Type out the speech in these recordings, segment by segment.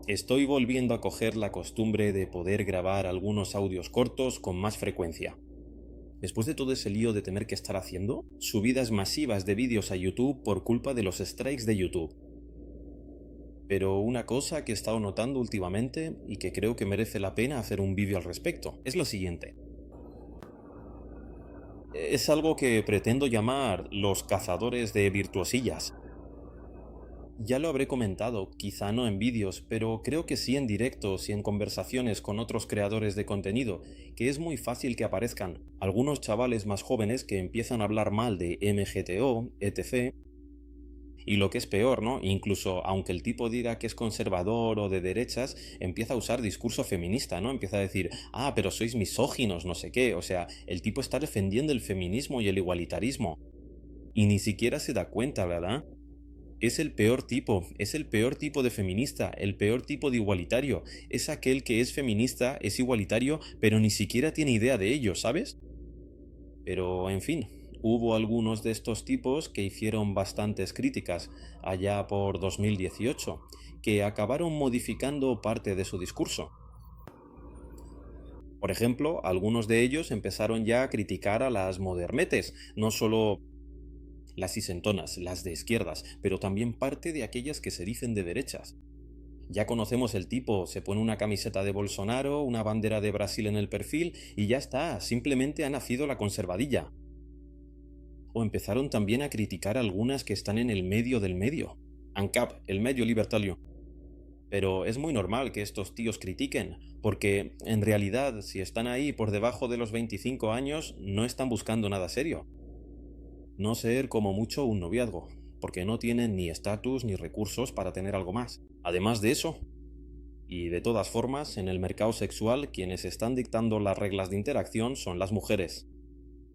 Estoy volviendo a coger la costumbre de poder grabar algunos audios cortos con más frecuencia. Después de todo ese lío de tener que estar haciendo subidas masivas de vídeos a YouTube por culpa de los strikes de YouTube. Pero una cosa que he estado notando últimamente y que creo que merece la pena hacer un vídeo al respecto es lo siguiente. Es algo que pretendo llamar los cazadores de virtuosillas. Ya lo habré comentado, quizá no en vídeos, pero creo que sí en directos y en conversaciones con otros creadores de contenido, que es muy fácil que aparezcan algunos chavales más jóvenes que empiezan a hablar mal de MGTO, etc. Y lo que es peor, ¿no? Incluso aunque el tipo diga que es conservador o de derechas, empieza a usar discurso feminista, ¿no? Empieza a decir, ah, pero sois misóginos, no sé qué. O sea, el tipo está defendiendo el feminismo y el igualitarismo. Y ni siquiera se da cuenta, ¿verdad? Es el peor tipo de feminista, el peor tipo de igualitario. Es aquel que es feminista, es igualitario, pero ni siquiera tiene idea de ello, ¿sabes? Pero, en fin, hubo algunos de estos tipos que hicieron bastantes críticas allá por 2018, que acabaron modificando parte de su discurso. Por ejemplo, algunos de ellos empezaron ya a criticar a las modernetes, no solo las isentonas, las de izquierdas, pero también parte de aquellas que se dicen de derechas. Ya conocemos el tipo, se pone una camiseta de Bolsonaro, una bandera de Brasil en el perfil y ya está, simplemente ha nacido la conservadilla. O empezaron también a criticar algunas que están en el medio del medio. ANCAP, el medio libertario. Pero es muy normal que estos tíos critiquen, porque en realidad si están ahí por debajo de los 25 años no están buscando nada serio. No ser como mucho un noviazgo, porque no tienen ni estatus ni recursos para tener algo más. Además de eso, y de todas formas, en el mercado sexual quienes están dictando las reglas de interacción son las mujeres.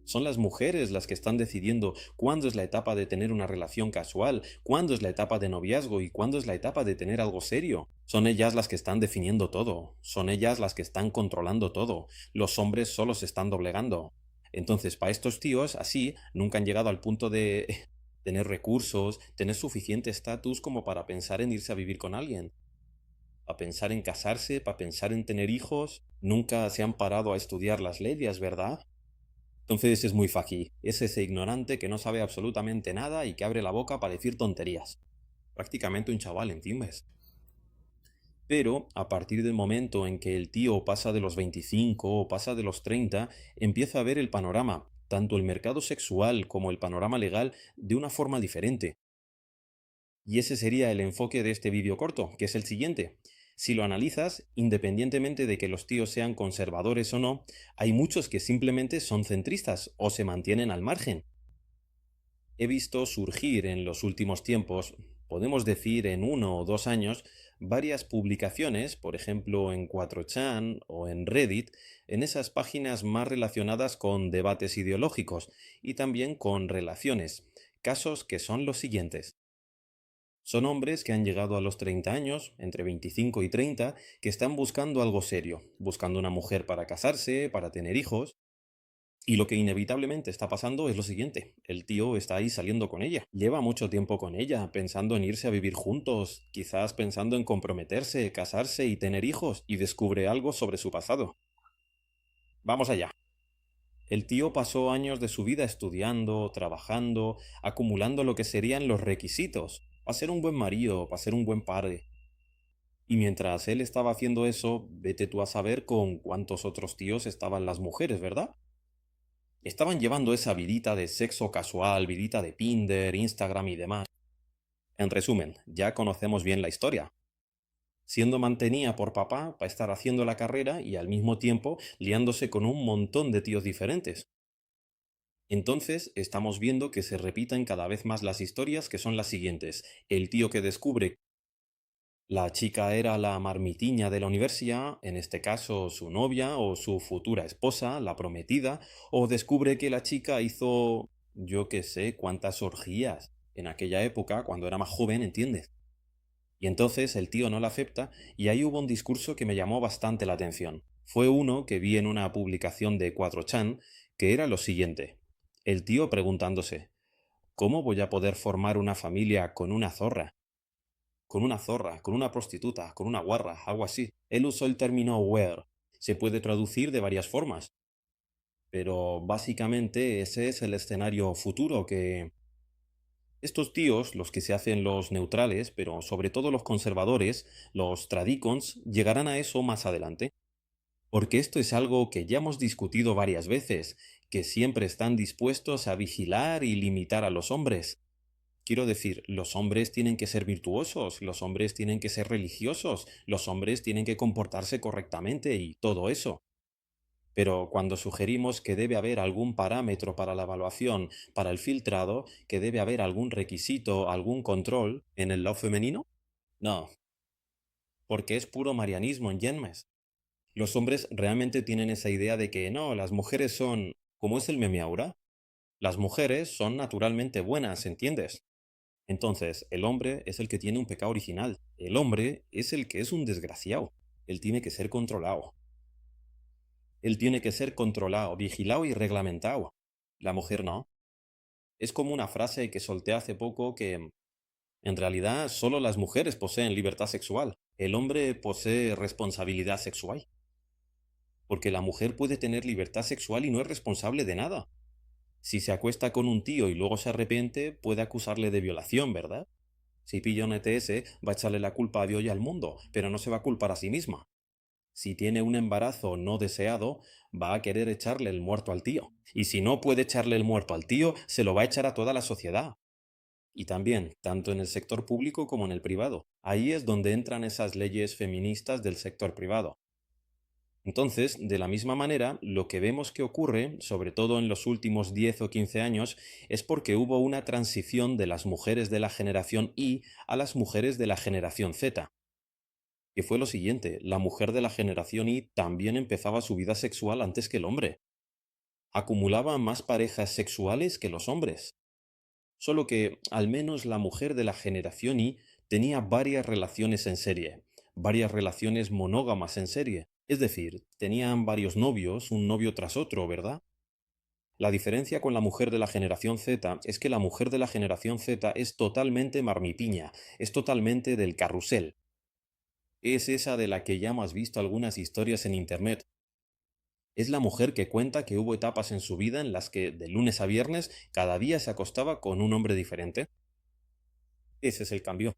Son las mujeres las que están decidiendo cuándo es la etapa de tener una relación casual, cuándo es la etapa de noviazgo y cuándo es la etapa de tener algo serio. Son ellas las que están definiendo todo, son ellas las que están controlando todo. Los hombres solo se están doblegando. Entonces, para estos tíos, así, nunca han llegado al punto de tener recursos, tener suficiente estatus como para pensar en irse a vivir con alguien. Para pensar en casarse, para pensar en tener hijos, nunca se han parado a estudiar las leyes, ¿verdad? Entonces es muy fají, es ese ignorante que no sabe absolutamente nada y que abre la boca para decir tonterías. Prácticamente un chaval, ¿entiendes? Pero a partir del momento en que el tío pasa de los 25 o pasa de los 30, empieza a ver el panorama, tanto el mercado sexual como el panorama legal, de una forma diferente. Y ese sería el enfoque de este vídeo corto, que es el siguiente. Si lo analizas, independientemente de que los tíos sean conservadores o no, hay muchos que simplemente son centristas o se mantienen al margen. He visto surgir en los últimos tiempos, podemos decir en 1 o 2 años, varias publicaciones, por ejemplo en 4chan o en Reddit, en esas páginas más relacionadas con debates ideológicos y también con relaciones, casos que son los siguientes. Son hombres que han llegado a los 30 años, entre 25 y 30, que están buscando algo serio, buscando una mujer para casarse, para tener hijos, y lo que inevitablemente está pasando es lo siguiente, el tío está ahí saliendo con ella, lleva mucho tiempo con ella, pensando en irse a vivir juntos, quizás pensando en comprometerse, casarse y tener hijos, y descubre algo sobre su pasado. Vamos allá. El tío pasó años de su vida estudiando, trabajando, acumulando lo que serían los requisitos, para ser un buen marido, para ser un buen padre. Y mientras él estaba haciendo eso, vete tú a saber con cuántos otros tíos estaban las mujeres, ¿verdad? Estaban llevando esa vidita de sexo casual, vidita de Tinder, Instagram y demás. En resumen, ya conocemos bien la historia. Siendo mantenida por papá para estar haciendo la carrera y al mismo tiempo liándose con un montón de tíos diferentes. Entonces, estamos viendo que se repiten cada vez más las historias que son las siguientes. El tío que descubre la chica era la marmitiña de la universidad, en este caso su novia o su futura esposa, la prometida, o descubre que la chica hizo yo qué sé cuántas orgías en aquella época, cuando era más joven, ¿entiendes? Y entonces el tío no la acepta y ahí hubo un discurso que me llamó bastante la atención. Fue uno que vi en una publicación de 4chan que era lo siguiente. El tío preguntándose, ¿cómo voy a poder formar una familia con una zorra? con una zorra, con una prostituta, con una guarra, algo así. Él usó el término whore. Se puede traducir de varias formas, pero básicamente ese es el escenario futuro que estos tíos, los que se hacen los neutrales, pero sobre todo los conservadores, los tradicons, llegarán a eso más adelante. Porque esto es algo que ya hemos discutido varias veces, que siempre están dispuestos a vigilar y limitar a los hombres. Quiero decir, los hombres tienen que ser virtuosos, los hombres tienen que ser religiosos, los hombres tienen que comportarse correctamente y todo eso. Pero cuando sugerimos que debe haber algún parámetro para la evaluación, para el filtrado, que debe haber algún requisito, algún control en el lado femenino, no, porque es puro marianismo en Yenmes. Los hombres realmente tienen esa idea de que no, las mujeres son, como es el meme ahora, las mujeres son naturalmente buenas, ¿entiendes? Entonces, el hombre es el que tiene un pecado original. El hombre es el que es un desgraciado. Él tiene que ser controlado. Él tiene que ser controlado, vigilado y reglamentado. La mujer no. Es como una frase que solté hace poco que en realidad solo las mujeres poseen libertad sexual. El hombre posee responsabilidad sexual. Porque la mujer puede tener libertad sexual y no es responsable de nada. Si se acuesta con un tío y luego se arrepiente, puede acusarle de violación, ¿verdad? Si pilla un ETS, va a echarle la culpa a Dios y al mundo, pero no se va a culpar a sí misma. Si tiene un embarazo no deseado, va a querer echarle el muerto al tío. Y si no puede echarle el muerto al tío, se lo va a echar a toda la sociedad. Y también, tanto en el sector público como en el privado. Ahí es donde entran esas leyes feministas del sector privado. Entonces, de la misma manera, lo que vemos que ocurre, sobre todo en los últimos 10 o 15 años, es porque hubo una transición de las mujeres de la generación Y a las mujeres de la generación Z, que fue lo siguiente: la mujer de la generación Y también empezaba su vida sexual antes que el hombre. Acumulaba más parejas sexuales que los hombres. Solo que, al menos la mujer de la generación Y tenía varias relaciones en serie, varias relaciones monógamas en serie. Es decir, tenían varios novios, un novio tras otro, ¿verdad? La diferencia con la mujer de la generación Z es que la mujer de la generación Z es totalmente marmipiña, es totalmente del carrusel. Es esa de la que ya hemos visto algunas historias en internet. Es la mujer que cuenta que hubo etapas en su vida en las que, de lunes a viernes, cada día se acostaba con un hombre diferente. Ese es el cambio.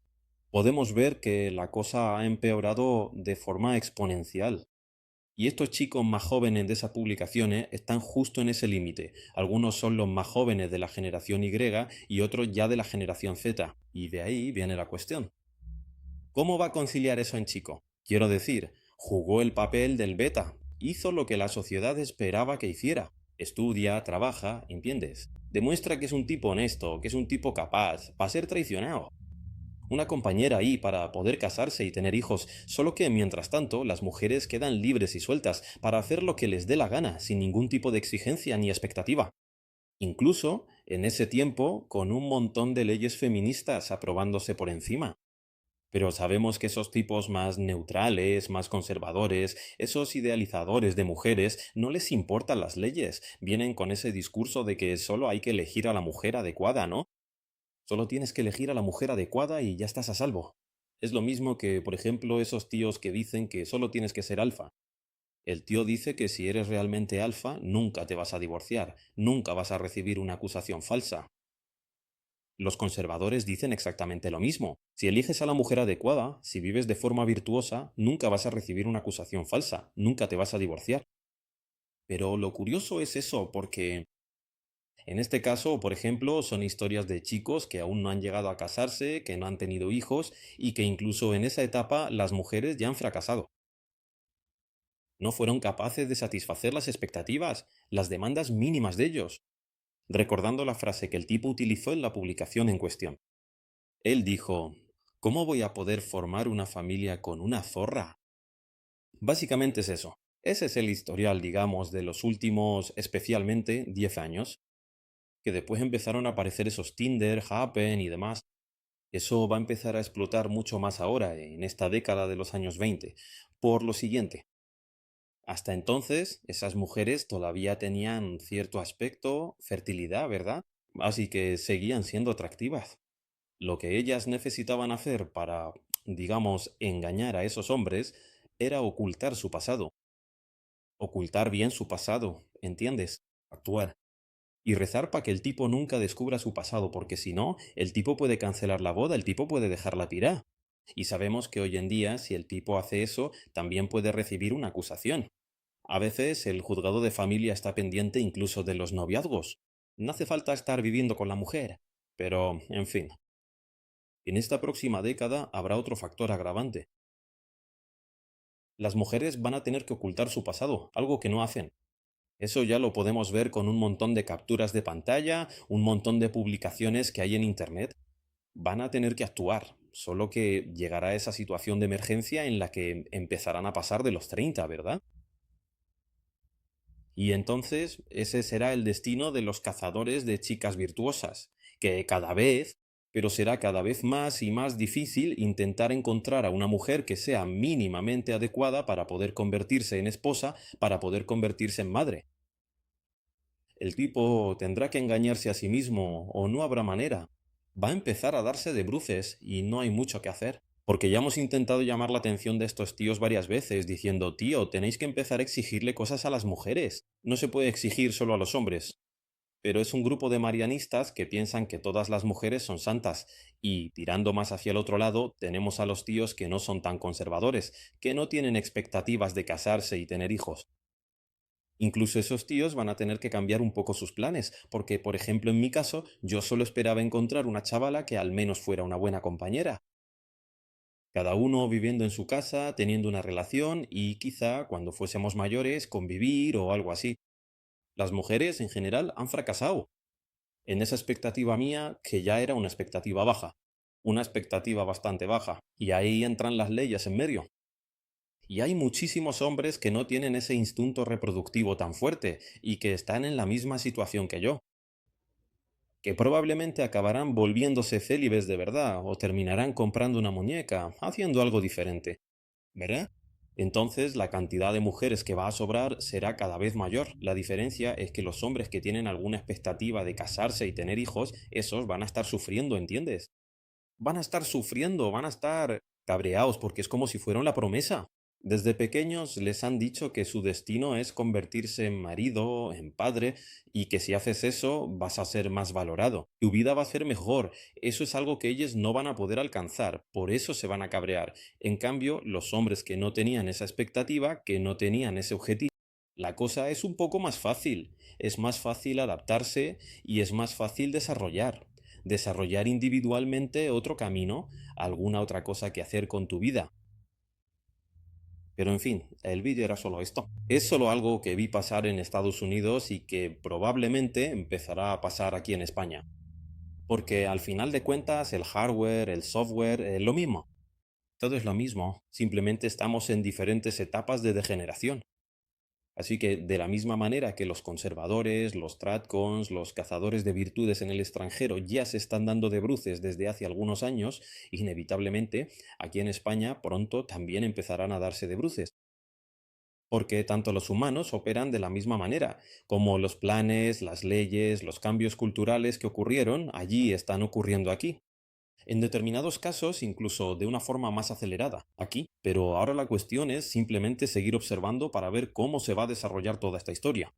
Podemos ver que la cosa ha empeorado de forma exponencial. Y estos chicos más jóvenes de esas publicaciones están justo en ese límite. Algunos son los más jóvenes de la generación Y y otros ya de la generación Z. Y de ahí viene la cuestión. ¿Cómo va a conciliar eso en chico? Quiero decir, jugó el papel del beta. Hizo lo que la sociedad esperaba que hiciera. Estudia, trabaja, ¿entiendes? Demuestra que es un tipo honesto, que es un tipo capaz, para ser traicionado, una compañera ahí para poder casarse y tener hijos, solo que mientras tanto las mujeres quedan libres y sueltas para hacer lo que les dé la gana, sin ningún tipo de exigencia ni expectativa. Incluso, en ese tiempo, con un montón de leyes feministas aprobándose por encima. Pero sabemos que esos tipos más neutrales, más conservadores, esos idealizadores de mujeres, no les importan las leyes. Vienen con ese discurso de que solo hay que elegir a la mujer adecuada, ¿no? Solo tienes que elegir a la mujer adecuada y ya estás a salvo. Es lo mismo que, por ejemplo, esos tíos que dicen que solo tienes que ser alfa. El tío dice que si eres realmente alfa, nunca te vas a divorciar, nunca vas a recibir una acusación falsa. Los conservadores dicen exactamente lo mismo. Si eliges a la mujer adecuada, si vives de forma virtuosa, nunca vas a recibir una acusación falsa, nunca te vas a divorciar. Pero lo curioso es eso, porque en este caso, por ejemplo, son historias de chicos que aún no han llegado a casarse, que no han tenido hijos y que incluso en esa etapa las mujeres ya han fracasado. No fueron capaces de satisfacer las expectativas, las demandas mínimas de ellos. Recordando la frase que el tipo utilizó en la publicación en cuestión. Él dijo: ¿cómo voy a poder formar una familia con una zorra? Básicamente es eso. Ese es el historial, digamos, de los últimos, especialmente, 10 años. Que después empezaron a aparecer esos Tinder, Happen y demás. Eso va a empezar a explotar mucho más ahora, en esta década de los años 20, por lo siguiente. Hasta entonces, esas mujeres todavía tenían cierto aspecto, fertilidad, ¿verdad? Así que seguían siendo atractivas. Lo que ellas necesitaban hacer para, digamos, engañar a esos hombres era ocultar su pasado, ocultar bien su pasado, ¿entiendes? Actuar. Y rezar para que el tipo nunca descubra su pasado, porque si no, el tipo puede cancelar la boda, el tipo puede dejarla tirar. Y sabemos que hoy en día, si el tipo hace eso, también puede recibir una acusación. A veces el juzgado de familia está pendiente incluso de los noviazgos. No hace falta estar viviendo con la mujer. Pero, en fin, en esta próxima década habrá otro factor agravante. Las mujeres van a tener que ocultar su pasado, algo que no hacen. Eso ya lo podemos ver con un montón de capturas de pantalla, un montón de publicaciones que hay en Internet. Van a tener que actuar, solo que llegará esa situación de emergencia en la que empezarán a pasar de los 30, ¿verdad? Y entonces ese será el destino de los cazadores de chicas virtuosas, que cada vez, pero será cada vez más y más difícil intentar encontrar a una mujer que sea mínimamente adecuada para poder convertirse en esposa, para poder convertirse en madre. El tipo tendrá que engañarse a sí mismo o no habrá manera. Va a empezar a darse de bruces y no hay mucho que hacer. Porque ya hemos intentado llamar la atención de estos tíos varias veces, diciendo, tío, tenéis que empezar a exigirle cosas a las mujeres. No se puede exigir solo a los hombres. Pero es un grupo de marianistas que piensan que todas las mujeres son santas. Y tirando más hacia el otro lado, tenemos a los tíos que no son tan conservadores, que no tienen expectativas de casarse y tener hijos. Incluso esos tíos van a tener que cambiar un poco sus planes, porque, por ejemplo, en mi caso, yo solo esperaba encontrar una chavala que al menos fuera una buena compañera. Cada uno viviendo en su casa, teniendo una relación y quizá, cuando fuésemos mayores, convivir o algo así. Las mujeres, en general, han fracasado en esa expectativa mía, que ya era una expectativa baja. Una expectativa bastante baja. Y ahí entran las leyes en medio. Y hay muchísimos hombres que no tienen ese instinto reproductivo tan fuerte y que están en la misma situación que yo, que probablemente acabarán volviéndose célibes de verdad o terminarán comprando una muñeca, haciendo algo diferente, ¿verdad? Entonces la cantidad de mujeres que va a sobrar será cada vez mayor. La diferencia es que los hombres que tienen alguna expectativa de casarse y tener hijos, esos van a estar sufriendo, ¿entiendes? Van a estar sufriendo, van a estar cabreados porque es como si fueran la promesa. Desde pequeños les han dicho que su destino es convertirse en marido, en padre, y que si haces eso vas a ser más valorado. Tu vida va a ser mejor. Eso es algo que ellos no van a poder alcanzar, por eso se van a cabrear. En cambio, los hombres que no tenían esa expectativa, que no tenían ese objetivo, la cosa es un poco más fácil. Es más fácil adaptarse y es más fácil desarrollar individualmente otro camino, alguna otra cosa que hacer con tu vida. Pero en fin, el vídeo era solo esto. Es solo algo que vi pasar en Estados Unidos y que probablemente empezará a pasar aquí en España. Porque al final de cuentas el hardware, el software, lo mismo. Todo es lo mismo. Simplemente estamos en diferentes etapas de degeneración. Así que de la misma manera que los conservadores, los tradcons, los cazadores de virtudes en el extranjero ya se están dando de bruces desde hace algunos años, inevitablemente aquí en España pronto también empezarán a darse de bruces. Porque tanto los humanos operan de la misma manera, como los planes, las leyes, los cambios culturales que ocurrieron allí están ocurriendo aquí. En determinados casos, incluso de una forma más acelerada, aquí. Pero ahora la cuestión es simplemente seguir observando para ver cómo se va a desarrollar toda esta historia.